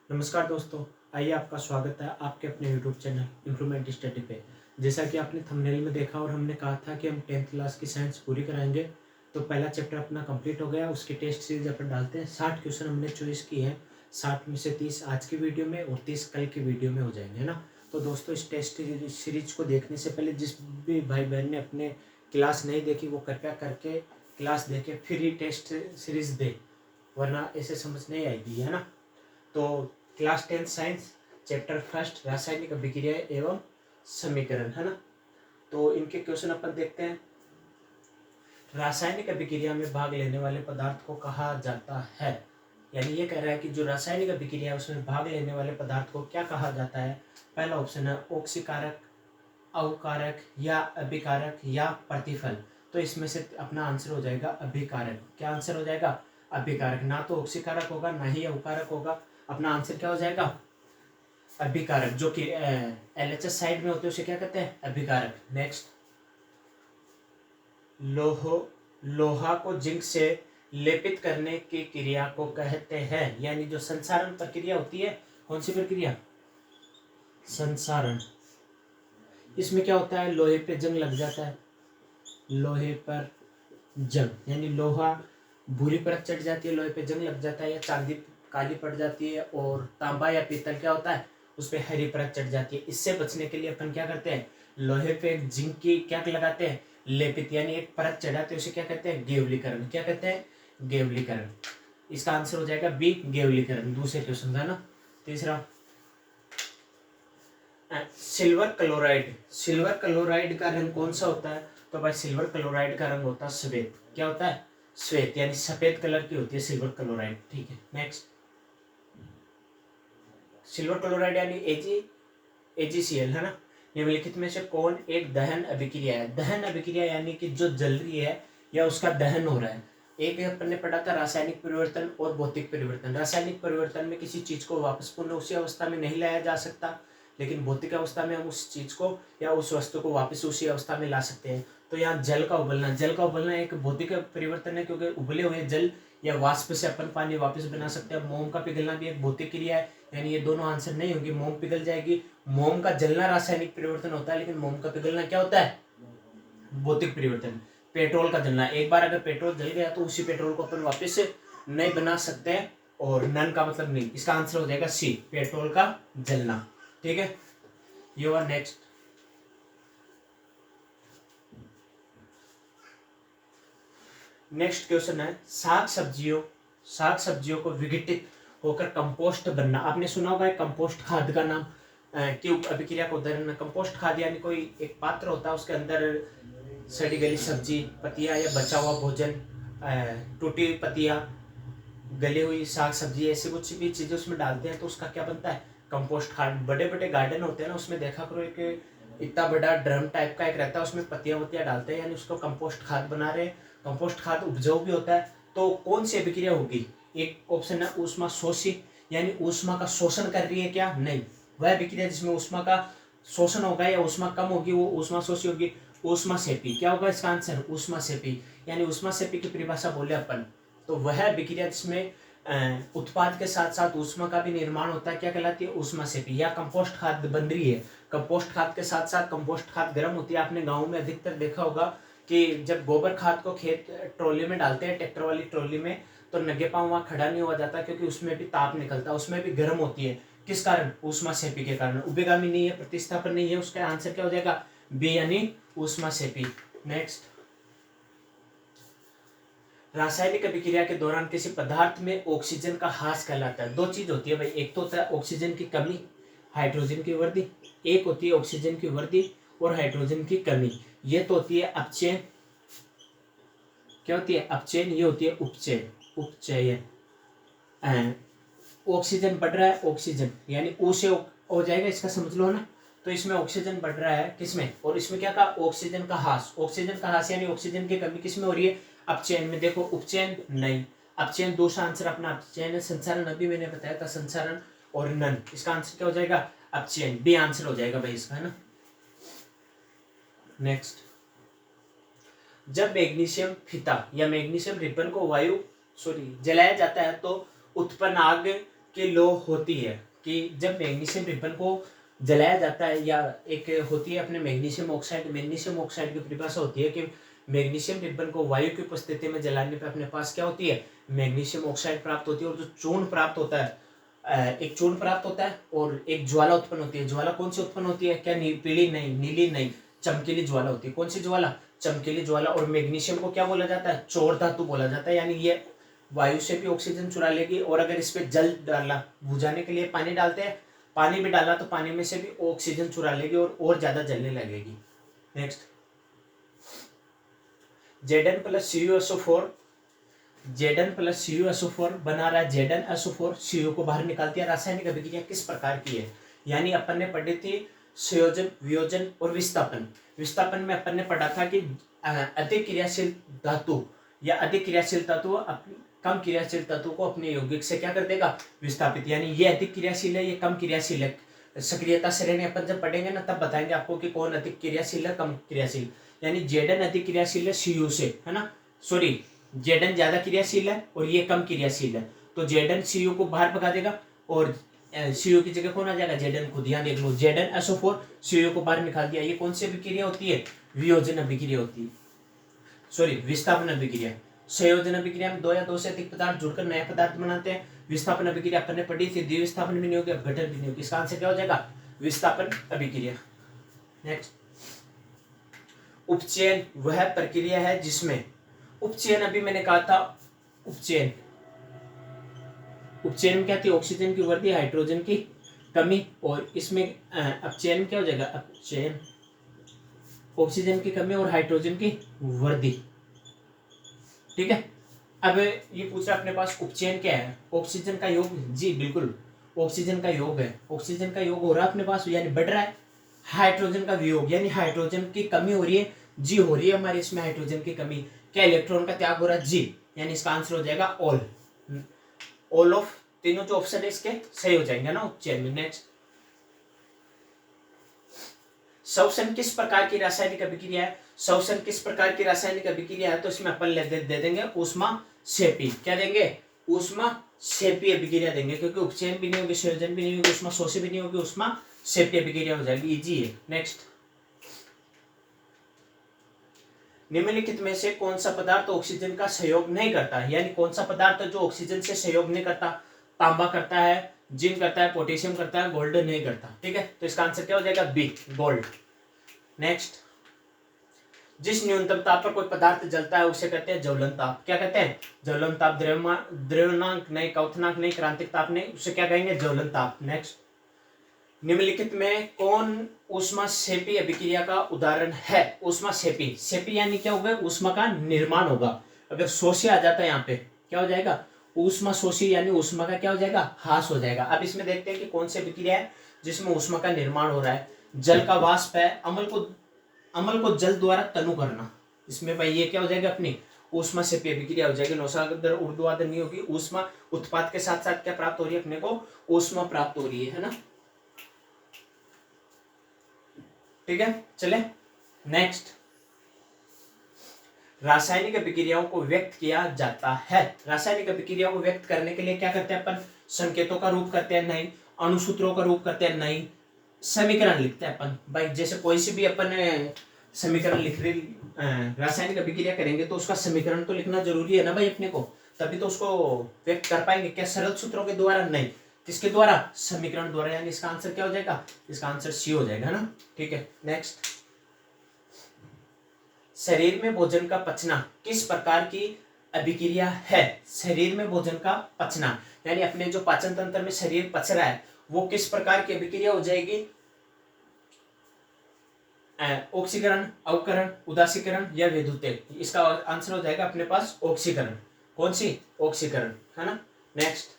नमस्कार दोस्तों, आइए आपका स्वागत है आपके अपने यूट्यूब चैनल इम्प्रूवमेंट स्टडी पे। जैसा कि आपने थंबनेल में देखा और हमने कहा था कि हम 10th क्लास की साइंस पूरी कराएंगे, तो पहला चैप्टर अपना कंप्लीट हो गया। उसकी टेस्ट सीरीज अपन डालते हैं। 60 क्वेश्चन हमने चॉइस किए हैं। 60 में से 30 आज की वीडियो में और 30 कल की वीडियो में हो जाएंगे, है ना। तो दोस्तों, इस टेस्ट सीरीज को देखने से पहले जिस भी भाई बहन ने अपने क्लास नहीं देखी वो कृपया करके क्लास देखे फिर ही टेस्ट सीरीज दे, वरना ऐसे समझ नहीं आएगी, है ना। तो क्लास 10 साइंस चैप्टर फर्स्ट रासायनिक अभिक्रिया एवं समीकरण, है ना। तो इनके क्वेश्चन अपन देखते हैं। रासायनिक अभिक्रिया में भाग लेने वाले पदार्थ को कहा जाता है, यानी ये कह रहा है कि जो रासायनिक अभिक्रिया है उसमें भाग लेने वाले पदार्थ को क्या कहा जाता है। पहला ऑप्शन है ऑक्सीकारक, अवकारक या अभिकारक या प्रतिफल। तो इसमें से अपना आंसर हो जाएगा अभिकारक। क्या आंसर हो जाएगा? अभिकारक। ना तो ऑक्सीकारक होगा ना ही अवकारक होगा। अपना आंसर क्या हो जाएगा? अभिकारक। जो कि एलएचएस साइड में होते हैं उसे क्या कहते हैं? अभिकारक। नेक्स्ट, लोहा को जिंक से लेपित करने की क्रिया को कहते हैं, यानी जो संसारण प्रक्रिया होती है, कौन सी प्रक्रिया? संसारण। इसमें क्या होता है? लोहे पे जंग लग जाता है, लोहे पर जंग यानी लोहा भूरी परत चढ़ जाती है, लोहे पे जंग लग जाता है, या चांदी काली पड़ जाती है, और तांबा या पीतल क्या होता है? उस पर हरी परत चढ़ जाती है। इससे बचने के लिए अपन क्या करते हैं? लोहे पे जिंक की क्या लगाते हैं? लेपित, यानी एक परत चढ़ाते हैं, उसे क्या कहते हैं? गेवलीकरण। क्या कहते हैं? गेवलीकरण। इसका आंसर हो जाएगा बी, गेवलीकरण। दूसरे क्वेश्चन का ना। तीसरा, सिल्वर क्लोराइड। सिल्वर क्लोराइड का रंग कौन सा होता है? तो भाई सिल्वर क्लोराइड का रंग होता है श्वेत। क्या होता है? श्वेत, यानी सफेद कलर की होती है सिल्वर क्लोराइड। ठीक है, नेक्स्ट। सिल्वर क्लोराइड यानी AgCl, है ना। निम्नलिखित में से कौन एक दहन अभिक्रिया है? दहन अभिक्रिया यानी कि जो जल रही है या उसका दहन हो रहा है। एक अपन ने पढ़ा था रासायनिक परिवर्तन और भौतिक परिवर्तन। रासायनिक परिवर्तन में किसी चीज को वापस पुनः उसी अवस्था में नहीं लाया जा सकता, लेकिन भौतिक अवस्था में हम उस चीज को या उस वस्तु को वापस उसी अवस्था में ला सकते हैं। तो यहाँ जल का उबलना एक भौतिक परिवर्तन है, क्योंकि उबले हुए जल या वाष्प से अपन पानी वापस बना सकते हैं। मोम का पिघलना भी एक भौतिक क्रिया है, यानी ये दोनों आंसर नहीं होगी। मोम पिघल जाएगी। मोम का जलना रासायनिक परिवर्तन होता है, लेकिन मोम का पिघलना क्या होता है? भौतिक परिवर्तन। पेट्रोल का जलना, एक बार अगर पेट्रोल जल गया तो उसी पेट्रोल को अपन वापस नहीं बना सकते हैं, और नन का मतलब नहीं। इसका आंसर हो जाएगा सी, पेट्रोल का जलना। ठीक है, ये हुआ। नेक्स्ट, नेक्स्ट क्वेश्चन है साग सब्जियों को विघटित होकर कंपोस्ट बनना। आपने सुना होगा कंपोस्ट खाद का नाम। क्यों? अभिक्रिया को उदाहरण में कंपोस्ट खाद यानी कोई एक पात्र होता है, उसके अंदर सड़ी गली सब्जी, पत्तियां या बचा हुआ भोजन, टूटी पत्तियां, गली हुई साग सब्जी, ऐसी कुछ भी चीजें उसमें डालते हैं तो उसका क्या बनता है? कंपोस्ट खाद। बड़े बड़े गार्डन होते हैं ना, उसमें देखा करो एक इतना बड़ा ड्रम टाइप का एक रहता है, उसमें पत्तियां वत्तियां डालते हैं, यानी उसको कंपोस्ट खाद बना रहे हैं। कंपोस्ट खाद उपजाऊ भी होता है। तो कौन सी अभिक्रिया होगी? एक ऑप्शन है ऊष्मा शोषी, यानी ऊष्मा का शोषण कर रही है क्या? नहीं। वह अभिक्रिया जिसमें ऊष्मा का शोषण होगा या ऊष्मा कम होगी वो ऊष्मा शोषी होगी। ऊष्मा सेपी। क्या होगा इसका आंसर? ऊष्मा सेपी। यानी ऊष्मा सेपी की परिभाषा बोले अपन तो वह अभिक्रिया जिसमें उत्पाद के साथ साथ ऊष्मा का भी निर्माण होता है, क्या कहलाती है? ऊष्मा सेपी। या कंपोस्ट खाद बन रही है, कंपोस्ट खाद के साथ साथ कंपोस्ट खाद गर्म होती है। आपने गाँव में अधिकतर देखा होगा कि जब गोबर खाद को खेत ट्रॉली में डालते हैं, ट्रैक्टर वाली ट्रॉली में, तो नंगे पांव वहां खड़ा नहीं हुआ जाता, क्योंकि उसमें भी ताप निकलता है, उसमें भी गर्म होती है। किस कारण? ऊष्मा सेपी के कारण। उभयगामी नहीं है, प्रतिस्थापन नहीं है। उसका आंसर क्या हो जाएगा? बी, यानी ऊष्मा सेपी। नेक्स्ट, रासायनिक अभिक्रिया के दौरान किसी पदार्थ में ऑक्सीजन का ह्रास कहलाता है। दो चीज होती है भाई, एक तो होता है ऑक्सीजन की कमी, हाइड्रोजन की वृद्धि। एक होती है ऑक्सीजन की वृद्धि और हाइड्रोजन की कमी। ये तो होती है अपचयन। क्या होती है? अपचयन। ये होती है उपचयन। उपचयन। ऑक्सीजन बढ़ रहा है, ऑक्सीजन यानी ओ से हो जाएगा, इसका समझ लो ना। तो इसमें ऑक्सीजन बढ़ रहा है किसमें, और इसमें क्या कहा? ऑक्सीजन का ह्रास। ऑक्सीजन का ह्रास यानी ऑक्सीजन की कमी किसमें हो रही है? अपचयन में। देखो उपचयन नहीं, अपचयन। दूसरा आंसर अपना अपचयन है। संसारण अभी मैंने बताया था, संसारण और नन। इसका आंसर क्या हो जाएगा? अपचयन। बी आंसर हो जाएगा भाई इसका, है ना। नेक्स्ट, जब मैग्नीशियम फीता या मैग्नीशियम रिबन को जलाया जाता है तो उत्पन्न आग की लॉ होती है कि जब मैग्नीशियम रिबन को जलाया जाता है, या एक होती है अपने मैग्नीशियम ऑक्साइड की परिभाषा होती है कि मैग्नीशियम रिबन को वायु की उपस्थिति में जलाने पे अपने पास क्या होती है, मैग्नीशियम ऑक्साइड प्राप्त होती है। और जो चूर्ण प्राप्त होता है, एक चूर्ण प्राप्त होता है और एक ज्वाला उत्पन्न होती है। ज्वाला कौन सी उत्पन्न होती है, क्या पीली नहीं, नीली नहीं, चमकीली ज्वाला होती है। कौन सी ज्वाला, चमकीली ज्वाला। और मैग्नीशियम को क्या बोला जाता है, चौर धातु बोला जाता है। यानी ये वायु से भी ऑक्सीजन चुरा लेगी, और अगर इस पे जल डाला, बुझाने के लिए पानी डालते हैं, पानी भी डाला तो पानी में से भी ऑक्सीजन चुरा लेगी और ज्यादा जलने लगेगी। Next, Zn plus CuSO4, Zn plus CuSO4 बना रहा है Zn SO4, Cu को बाहर निकाल दिया। रासायनिक अभिक्रिया किस प्रकार की है, यानी अपन ने पढ़ी थी संयोजन, वियोजन और विस्थापन। विस्थापन में अपन ने पढ़ा था कि अधिक क्रियाशील धातु या अधिक क्रियाशील तत्व कम क्रियाशील तत्व को अपने यौगिक से क्या कर देगा, विस्थापित। यानी ये अधिक क्रियाशील है, ये कम क्रियाशील है। सक्रियता श्रेणी अपन जब पढ़ेंगे ना तब बताएंगे आपको कि कौन अधिक क्रियाशील है, कम क्रियाशील। यानी Zn अधिक क्रियाशील है Cu से, है ना, सॉरी Zn ज्यादा क्रियाशील है और ये कम क्रियाशील है, तो Zn Cu को बाहर भगा देगा और Cu की जगह कौन आ जाएगा, Zn को। ध्यान देख लो, Zn SO4 Cu को बाहर निकाल दिया। ये कौन सी अभिक्रिया होती है, वियोजन अभिक्रिया होती है, सॉरी विस्थापन अभिक्रिया। संयोजन अभिक्रिया में दो या दो से अधिक पदार्थ जुड़कर नया पदार्थ बनाते हैं। विस्थापन अभिक्रिया अपन ने पढ़ी थी, द्विविस्थापन भी नहीं होगी, अपघटन भी नहीं होगी। इसका आंसर क्या हो जाएगा, विस्थापन अभिक्रिया। नेक्स्ट, उपचयन वह प्रक्रिया है जिसमें, उपचयन अभी मैंने कहा था, उपचयन में क्या थी, ऑक्सीजन की वृद्धि, हाइड्रोजन की कमी। और इसमें अपचयन क्या हो जाएगा, अपचयन ऑक्सीजन की कमी और हाइड्रोजन की वृद्धि। ठीक है, अब ये पूछा अपने पास उपचयन क्या है, ऑक्सीजन का योग। जी बिल्कुल, ऑक्सीजन का योग है, ऑक्सीजन का योग हो रहा है अपने पास, यानी बढ़ रहा है। हाइड्रोजन का वियोग, यानी हाइड्रोजन की कमी हो रही है, जी हो रही है हमारी इसमें हाइड्रोजन की कमी। क्या इलेक्ट्रॉन का त्याग हो रहा है, जी, यानी इसका आंसर हो जाएगा ऑल ऑफ, तीनों जो ऑप्शन है इसके सही हो जाएंगे ना उपचयन में। नेक्स्ट, श्वसन किस प्रकार की रासायनिक अभिक्रिया है, श्वसन किस प्रकार की रासायनिक अभिक्रिया है, तो इसमें अपन दे देंगे ऊष्माक्षेपी। क्या देंगे, ऊष्माक्षेपी अभिक्रिया देंगे, क्योंकि उपचयन भी नहीं होगी, संयोजन भी नहीं होगी, ऊष्माशोषी भी नहीं होगी, ऊष्माक्षेपी अभिक्रिया हो जाएगी, इजी है। नेक्स्ट, निम्नलिखित में से कौन सा पदार्थ ऑक्सीजन का सहयोग नहीं करता, यानी कौन सा पदार्थ जो ऑक्सीजन से सहयोग नहीं करता, तांबा करता है, जिंक करता है, पोटेशियम करता है, गोल्ड नहीं करता। ठीक है, तो इसका आंसर क्या हो जाएगा, बी, गोल्ड। नेक्स्ट, जिस न्यूनतम ताप पर कोई पदार्थ जलता है उसे कहते हैं ज्वलन ताप। क्या कहते हैं, ज्वलन ताप। द्रव्यमानक नहीं, क्वथनांक नहीं, क्रांतिक ताप नहीं, उसे क्या कहेंगे, ज्वलन ताप। नेक्स्ट, निम्नलिखित में कौन ऊष्माक्षेपी अभिक्रिया का उदाहरण है, ऊष्माक्षेपी, क्षेपी यानी क्या होगा, ऊष्मा का निर्माण होगा। अगर शोषी आ जाता है यहाँ पे क्या हो जाएगा, ऊष्मा शोषी, यानी ऊष्मा का क्या हो जाएगा, ह्रास हो जाएगा। अब इसमें देखते हैं कि कौन सी अभिक्रिया है जिसमें ऊष्मा का निर्माण हो रहा है। जल का वाष्प है, अम्ल को जल द्वारा तनु करना, इसमें भाई ये क्या हो जाएगा, अपनी ऊष्माक्षेपी अभिक्रिया हो जाएगी। नौसागर उर्दू आदि नहीं होगी। ऊष्मा उत्पाद के साथ साथ क्या प्राप्त हो रही है अपने को, ऊष्मा प्राप्त हो रही है ना। ठीक है, चले नेक्स्ट, रासायनिक अभिक्रियाओं को व्यक्त किया जाता है। रासायनिक अभिक्रियाओं को व्यक्त करने के लिए क्या करते हैं अपन, संकेतों का रूप करते हैं, नहीं, अणुसूत्रों का रूप करते हैं, नहीं, समीकरण लिखते हैं अपन। भाई जैसे कोई सी भी अपन समीकरण लिख रही रासायनिक अभिक्रिया करेंगे तो उसका समीकरण तो लिखना जरूरी है ना भाई अपने को, तभी तो उसको व्यक्त कर पाएंगे। क्या सरल सूत्रों के द्वारा, नहीं, किसके द्वारा, समीकरण द्वारा। यानी इसका आंसर क्या हो जाएगा, इसका आंसर सी हो जाएगा ना। ठीक है, नेक्स्ट, शरीर में भोजन का पचना किस प्रकार की अभिक्रिया है। शरीर में भोजन का पचना यानी अपने जो पाचन तंत्र में शरीर पच रहा है वो किस प्रकार की अभिक्रिया हो जाएगी, ऑक्सीकरण, अवकरण, उदासीकरण या विद्युतीय। इसका आंसर हो जाएगा अपने पास ऑक्सीकरण। कौन सी, ऑक्सीकरण, है ना। नेक्स्ट,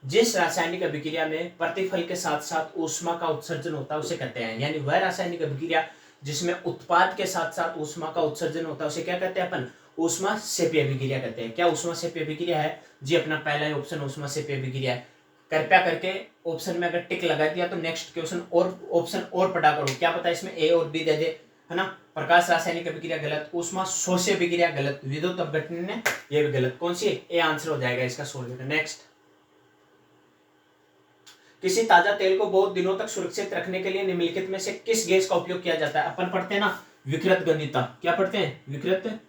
जिस रासायनिक अभिक्रिया में प्रतिफल के साथ साथ ऊष्मा का उत्सर्जन होता है उसे कहते हैं, यानी वह रासायनिक अभिक्रिया जिसमें उत्पाद के साथ साथ ऊष्मा का उत्सर्जन होता है उसे क्या कहते हैं अपन, ऊष्माक्षेपी अभिक्रिया कहते हैं। क्या ऊष्माक्षेपी अभिक्रिया है, जी अपना पहला ही ऑप्शन ऊष्माक्षेपी अभिक्रिया है। कृपया करके ऑप्शन में अगर टिक लगा दिया तो नेक्स्ट क्वेश्चन और ऑप्शन और पढ़ा करो, क्या पता इसमें ए और बी दे दे, है ना। प्रकाश रासायनिक अभिक्रिया गलत, ऊष्मा शोष्य अभिक्रिया गलत, विद्युत अपघटन ये भी गलत। कौन सी ए आंसर हो जाएगा इसका 16 का। नेक्स्ट, किसी ताजा तेल को बहुत दिनों तक सुरक्षित रखने के लिए निम्नलिखित में से किस गैस का उपयोग किया जाता है। अपन पढ़ते हैं ना विकृत गंधिता, क्या पढ़ते हैं विकृत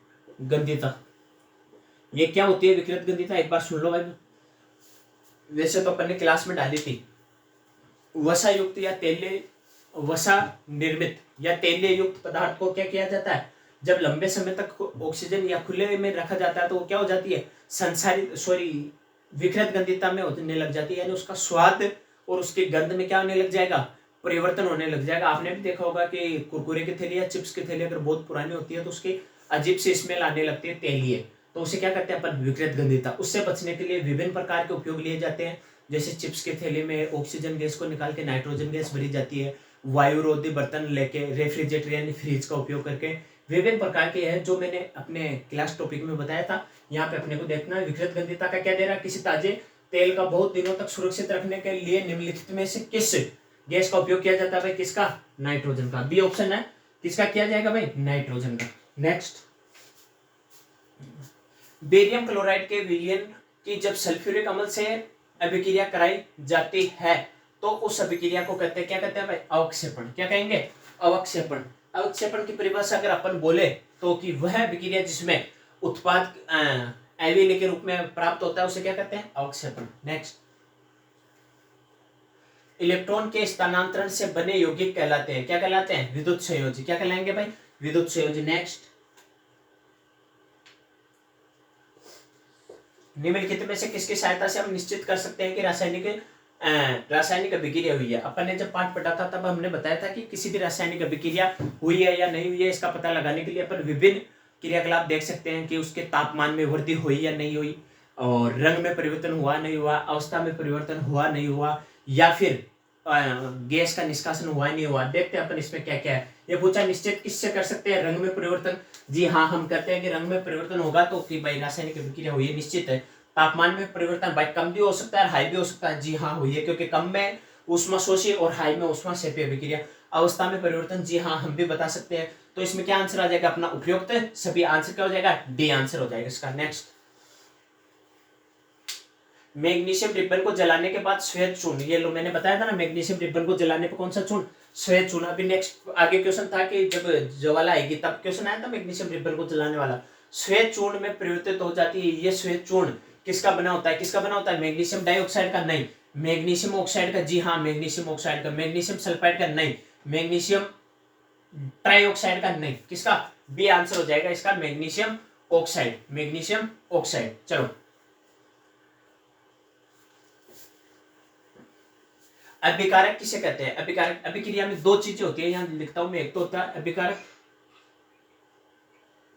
गंधिता। ये क्या होती है विकृत गंधिता, एक बार सुन लो भाई। वैसे तो अपन ने क्लास में डाली थी। वसा युक्त या तेलीय, वसा निर्मित या तेलीय युक्त पदार्थ को क्या किया जाता है, जब लंबे समय तक ऑक्सीजन या खुले में रखा जाता है तो वो क्या हो जाती है, संसारित विकृत गंधिता में होने लग जाती है, यानी उसका स्वाद और उसकी गंध में क्या होने लग जाएगा, परिवर्तन होने लग जाएगा। आपने भी देखा होगा कि कुरकुरे की थैली या चिप्स की थैली अगर बहुत पुरानी होती है तो उसकी अजीब सी स्मेल आने लगती है, तेलीय, तो उसे क्या करते हैं अपन विकृत गंधिता। उससे बचने के लिए विभिन्न प्रकार के उपयोग लिए जाते हैं, जैसे चिप्स के थैली में ऑक्सीजन गैस को निकाल के नाइट्रोजन गैस भरी जाती है, वायुरोधी बर्तन लेके रेफ्रिजरेटर यानी फ्रिज का उपयोग करके, विभिन्न प्रकार के हैं जो मैंने अपने क्लास टॉपिक में बताया था। यहाँ पे अपने को देखना है विकृत गंधिता का क्या दे रहा है, किसी ताजे तेल का बहुत दिनों तक सुरक्षित रखने के लिए निम्नलिखित में से किस गैस का उपयोग किया जाता है भाई, किसका, नाइट्रोजन का। बी ऑप्शन है, किसका किया जाएगा भाई, नाइट्रोजन का। नेक्स्ट, बेरियम क्लोराइड के विलयन की जब सल्फ्यूरिक अम्ल से अभिक्रिया कराई जाती है तो उस अभिक्रिया को कहते हैं, क्या कहते हैं भाई, अवक्षेपण। क्या कहेंगे, अवक्षेपण। अवक्षेपण की परिभाषा अगर अपन बोले तो कि वह अभिक्रिया जिसमें उत्पाद एविल के रूप में प्राप्त होता है उसे क्या कहते हैं, अवक्षेपण। नेक्स्ट, इलेक्ट्रॉन के स्थानांतरण से बने यौगिक कहलाते हैं, क्या कहलाते हैं, विद्युत संयोजी। क्या कहलाएंगे भाई, विद्युत संयोजी। नेक्स्ट, निम्नलिखित में से किसकी सहायता से हम निश्चित कर सकते हैं कि रासायनिक अभिक्रिया हुई है। अपन ने जब पाठ पढ़ा था तब हमने बताया था कि किसी भी रासायनिक अभिक्रिया हुई है या नहीं हुई है इसका पता लगाने के लिए अपन विभिन्न क्रियाकलाप देख सकते हैं कि उसके तापमान में वृद्धि हुई या नहीं हुई, और रंग में परिवर्तन हुआ नहीं हुआ, अवस्था में परिवर्तन हुआ नहीं हुआ, या फिर गैस का निष्कासन हुआ नहीं हुआ। देखते हैं अपन इसमें क्या क्या है। ये पूछा निश्चित किससे कर सकते हैं, रंग में परिवर्तन। जी हाँ, हम कहते हैं कि रंग में परिवर्तन होगा तो कि भाई रासायनिक अभिक्रिया हुई है, निश्चित है। तापमान में परिवर्तन भाई कम भी हो सकता है, हाई भी हो सकता है। जी हाँ हुई है, क्योंकि कम में ऊष्माशोषी और हाई में ऊष्माक्षेपी अभिक्रिया। अवस्था में परिवर्तन, जी हाँ हम भी बता सकते हैं। तो इसमें क्या आंसर आ जाएगा अपना, उपयुक्त सभी। आंसर क्या हो जाएगा, डी आंसर हो जाएगा इसका। नेक्स्ट, मैग्नीशियम रिबन को जलाने के बाद श्वेत चूर्ण, ये लो मैंने बताया था ना, मैग्नीशियम रिबन को जलाने पर कौन सा चूर्ण, श्वेत चूर्ण। अभी नेक्स्ट आगे क्वेश्चन था कि जब ज्वाला आएगी तब क्वेश्चन आया था मैग्नीशियम रिबन को जलाने वाला, श्वेत चूर्ण में परिवर्तित हो जाती है। ये श्वेत चूर्ण किसका बना होता है, किसका बना होता है, मैग्नीशियम डाइऑक्साइड का, नहीं मैग्नीशियम ऑक्साइड का। जी हाँ मैग्नीशियम ऑक्साइड का। मैग्नीशियम सल्फाइड का, नहीं मैग्नीशियम ट्राइऑक्साइड का, नहीं किसका, बी आंसर हो जाएगा इसका, मैग्नीशियम ऑक्साइड, मैग्नीशियम ऑक्साइड। चलो, अभिकारक किसे कहते हैं, अभिकारक, अभिक्रिया में दो चीजें होती है, यहां लिखता हूं मैं। एक तो होता है अभिकारक,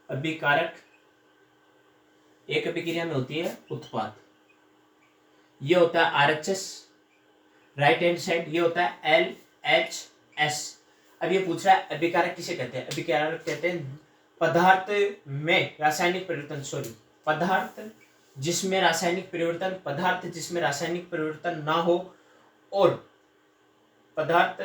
अभिकारक एक अभिक्रिया में होती है उत्पाद, ये होता है आरएचएस राइट हैंड साइड, ये होता है एलएचएस। अब ये पूछ रहा है अभिकारक किसे कहते हैं, अभिकारक कहते हैं पदार्थ में रासायनिक परिवर्तन, पदार्थ जिसमें रासायनिक परिवर्तन, पदार्थ जिसमें रासायनिक परिवर्तन ना हो, और पदार्थ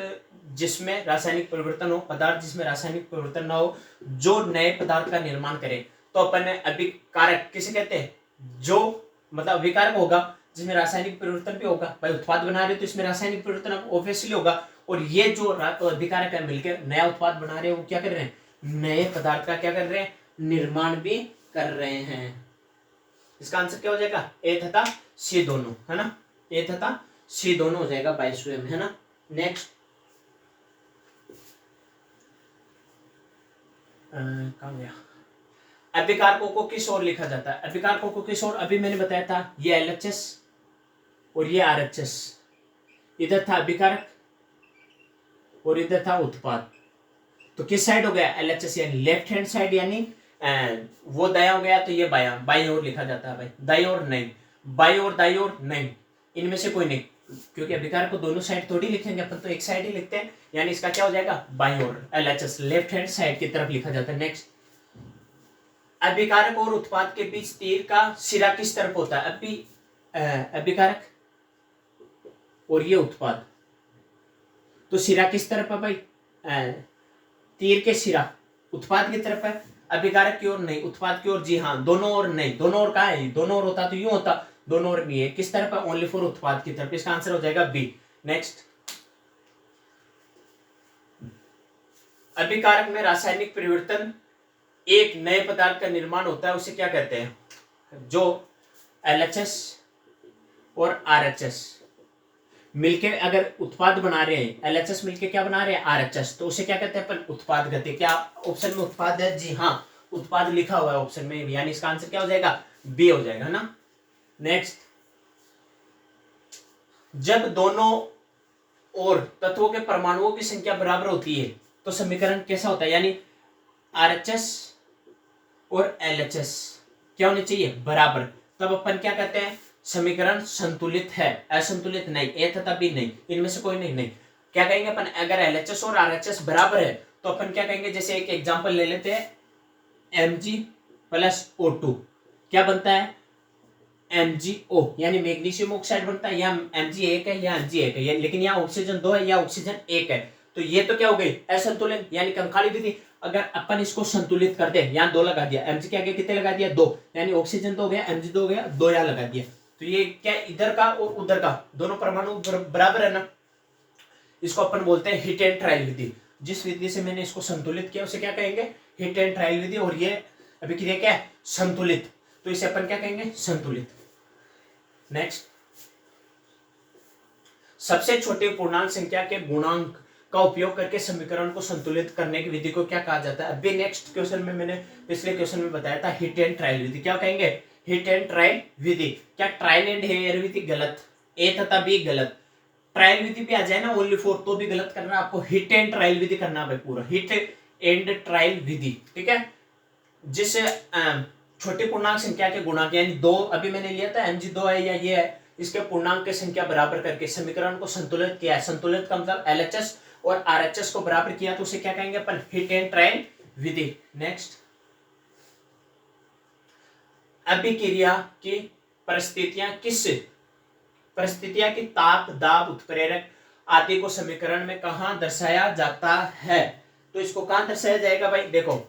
जिसमें रासायनिक परिवर्तन हो, पदार्थ जिसमें रासायनिक परिवर्तन ना हो, जो नए पदार्थ का निर्माण करे। तो अपन ने अभिकारक किसे कहते हैं, जो मतलब अभिकारक होगा जिसमें रासायनिक परिवर्तन भी होगा। भाई उत्पाद बना रहे हो तो इसमें रासायनिक परिवर्तन ऑब्वियसली होगा, और ये जो अभिकारक है मिलकर नया उत्पाद बना रहे हो, क्या कर रहे हैं, नए पदार्थ का क्या कर रहे हैं, निर्माण भी कर रहे हैं। इसका आंसर क्या हो जाएगा, ए तथा सी दोनों, है ना, ए तथा सी दोनों हो जाएगा 22वें में, है ना। नेक्स्ट, कहाँ गया, अभिकारकों को किस ओर लिखा जाता है, अभिकारकों को किस ओर, अभी मैंने बताया था ये एलएचएस और ये आरएचएस, इधर था अभिकारक और इधर था उत्पाद। तो किस साइड हो गया, एलएचएस यानी लेफ्ट हैंड साइड, यानी वो दाया हो गया तो ये बाया, बाई ओर लिखा जाता है भाई, दाई ओर नहीं, बाई ओर दाई ओर नहीं, इनमें से कोई नहीं, क्योंकि अभिकारक को दोनों साइड थोड़ी लिखेंगे अपन, तो एक साइड ही लिखते हैं, यानी इसका क्या हो जाएगा, बाई ओर, एलएचएस लेफ्ट हैंड साइड की तरफ लिखा जाता है। नेक्स्ट, अभिकारक और उत्पाद के बीच तीर का सिरा किस तरफ होता है, अभिकारक और ये उत्पाद, तो सिरा किस तरफ है भाई, तीर के सिरा उत्पाद की तरफ है, अभिकारक की ओर नहीं, उत्पाद की ओर जी हाँ, दोनों ओर नहीं, दोनों ओर कहाँ है, दोनों ओर होता तो यूं होता, दोनों ओर नहीं है, किस तरफ है, ओनली फॉर उत्पाद की तरफ, इसका आंसर हो जाएगा बी। नेक्स्ट, अभिकारक में रासायनिक परिवर्तन एक नए पदार्थ का निर्माण होता है, उसे क्या कहते हैं, जो LHS और RHS मिलके अगर उत्पाद बना रहे हैं, LHS मिलके क्या बना रहे हैं, RHS, तो उसे क्या कहते हैं अपन, उत्पाद गति। क्या ऑप्शन में उत्पाद है, जी हाँ उत्पाद लिखा हुआ है ऑप्शन में, यानी इसका आंसर क्या हो जाएगा, बी हो जाएगा ना। नेक्स्ट, जब दोनों और तत्वों के परमाणुओं की संख्या बराबर होती है तो समीकरण कैसा होता है, यानी RHS और LHS क्या होने चाहिए, बराबर, तब अपन क्या कहते हैं, समीकरण संतुलित है, असंतुलित नहीं, ए तथा बी नहीं, इनमें से कोई नहीं, नहीं क्या कहेंगे अपन, अगर LHS और RHS बराबर है तो अपन क्या कहेंगे, जैसे एक एग्जांपल ले लेते हैं, Mg प्लस O2 क्या बनता है, MgO, यानी मैग्नीशियम ऑक्साइड बनता है, या Mg एक है या Mg एक है, लेकिन यहाँ ऑक्सीजन 2 है या ऑक्सीजन 1 है, तो ये तो क्या हो गई, असंतुलन, यानी कंकाली विधि। अगर अपन इसको संतुलित कर दे, यहाँ 2 लगा दिया, Mg के आगे कितने लगा दिया, 2, यानी ऑक्सीजन 2 हो गया, Mg 2 हो गया, 2 यहाँ लगा दिया, तो ये क्या, इधर का और उधर का दोनों परमाणु बराबर है ना, इसको अपन बोलते हैं हिट एंड ट्रायल विधि। जिस विधि से मैंने इसको संतुलित किया उसे क्या कहेंगे, हिट एंड ट्रायल विधि, और ये अभिक्रिया क्या है, संतुलित, तो इसे अपन क्या कहेंगे, संतुलित। नेक्स्ट, सबसे छोटे पूर्णांक संख्या के गुणांक का उपयोग करके समीकरण को संतुलित करने की विधि को क्या कहा जाता है। अभी नेक्स्ट क्वेश्चन में मैंने पिछले क्वेश्चन में बताया था हिट एंड ट्रायल विधि, क्या कहेंगे, हिट एंड ट्रायल विधि। क्या ट्रायल एंड एरर विधि गलत, ए तथा बी गलत, ट्रायल विधि पे आ जाए ना ओनली फॉर तो भी गलत करना, आपको हिट एंड ट्रायल विधि करना है पूरा, हिट एंड ट्रायल विधि, ठीक है। जिससे छोटी पूर्णांक संख्या के गुणांक, यानी 2 अभी मैंने लिया था, Mg 2 है या ये है, इसके पूर्णांक की संख्या बराबर करके समीकरण को संतुलित किया है। संतुलित का मतलब LHS और RHS को बराबर किया, तो उसे क्या कहेंगे अपन, हिट एंड ट्रायल विधि। नेक्स्ट, अभिक्रिया की परिस्थितियां की ताप, दाब, उत्प्रेरक आदि को समीकरण में कहां दर्शाया जाता है, तो इसको कहां दर्शाया जाएगा भाई, देखो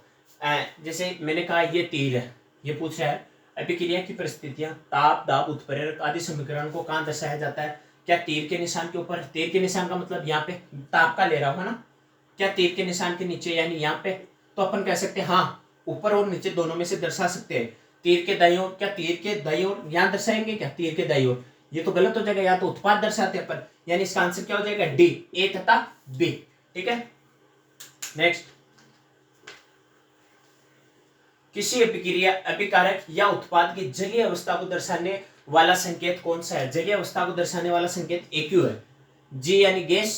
जैसे मैंने कहा ये तीर है, ये पूछा है अभिक्रिया की परिस्थितियां ताप, दाब, उत्प्रेरक आदि समीकरण को कहां दर्शाया जाता है, क्या तीर के निशान के ऊपर, तीर के निशान का मतलब यहाँ पे ताप का ले रहा हूँ ना, क्या तीर के निशान के नीचे यानी यहाँ पे, तो अपन कह सकते हैं हाँ ऊपर और नीचे दोनों में से दर्शा सकते हैं। तीर के दाईं ओर, क्या तीर के दाईं ओर यहाँ दर्शाएंगे क्या, तीर के दाईं ओर, ये तो गलत हो जाएगा, या तो उत्पाद दर्शाते हैं अपन, यानी इसका आंसर क्या हो जाएगा, डी, ए तथा बी, ठीक है। नेक्स्ट, किसी अभिक्रिया, अभिकारक या उत्पाद की जलीय अवस्था को दर्शाने वाला संकेत कौन सा है, जलीय अवस्था को दर्शाने वाला संकेत AQ है, G यानी गैस,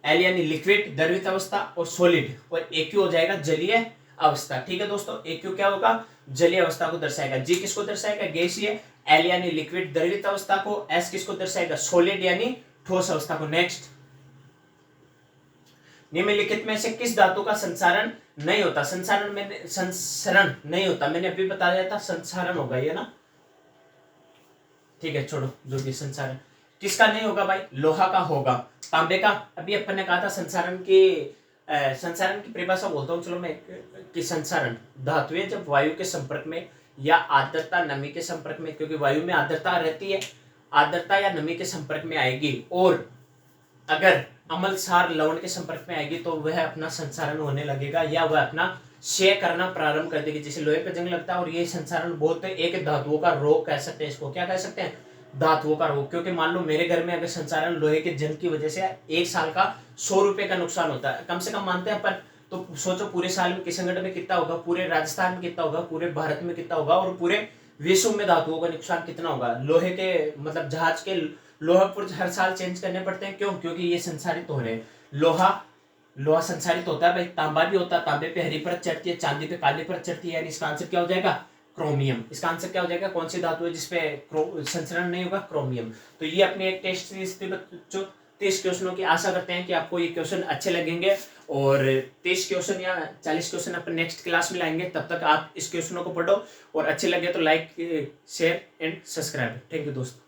L यानी लिक्विड द्रवित अवस्था, और सॉलिड, और AQ हो जाएगा जलीय अवस्था, ठीक है दोस्तों। AQ क्या होगा, जलीय अवस्था को दर्शाएगा, G किसको दर्शाएगा, गैसीय, L यानी लिक्विड द्रवित अवस्था को, S किसको दर्शाएगा, सॉलिड यानी ठोस अवस्था को। नेक्स्ट, निम्नलिखित में से किस धातु का संसारण नहीं होता, संसरण नहीं होता, मैंने अभी बता दिया था संसारण होगा ये ना, ठीक है छोड़ो जो भी, संसारण किसका नहीं होगा भाई, लोहा का होगा, तांबे का, अभी अपन ने कहा था संसारण की परिभाषा बोलता हूँ, चलो मैं, कि संसारण धातुएं जब वायु के संपर्क में या आर्द्रता नमी के संपर्क में, क्योंकि वायु में आर्द्रता रहती है, आर्द्रता या नमी के संपर्क में आएगी, और अगर अम्ल क्षार लवण के संपर्क में आएगी तो वह अपना संसारण होने लगेगा, या वह अपना क्षय करना प्रारंभ कर देगी, जैसे लोहे पे जंग लगता है, और ये संसारण बहुत एक धातुओं का रोग कह सकते हैं इसको, क्या कह सकते हैं, धातुओं का रोग। क्योंकि मान लो मेरे घर में अगर संसारण लोहे के जंग की वजह से 1 साल का 100 रुपए का नुकसान होता है, कम से कम मानते हैं अपन, तो सोचो पूरे साल में किशनगढ़ में कितना होगा, पूरे राजस्थान में कितना होगा, पूरे भारत में कितना होगा, और पूरे विश्व में धातुओं का नुकसान कितना होगा। लोहे के मतलब जहाज के लोहा पुर्ज हर साल चेंज करने पड़ते हैं, क्यों, क्योंकि ये संसारित हो रहे हैं। लोहा संसारित होता है भाई, तांबा भी होता है, तांबे पे हरी परत चढ़ती है, चांदी पे काली परत चढ़ती है, यानी इसका आंसर क्या हो जाएगा, क्रोमियम। इसका आंसर क्या हो जाएगा, कौन सी धातु है जिसपे संचरण नहीं होगा, क्रोमियम। तो ये अपने एक टेस्ट सीरीज थी बच्चों, 30 क्वेश्चनों की, आशा करते हैं कि आपको ये क्वेश्चन अच्छे लगेंगे, और 30 क्वेश्चन या 40 क्वेश्चन अपन नेक्स्ट क्लास में लाएंगे। तब तक आप इस क्वेश्चनों को पढ़ो, और अच्छे लगे तो like, share and subscribe. Thank you दोस्तों।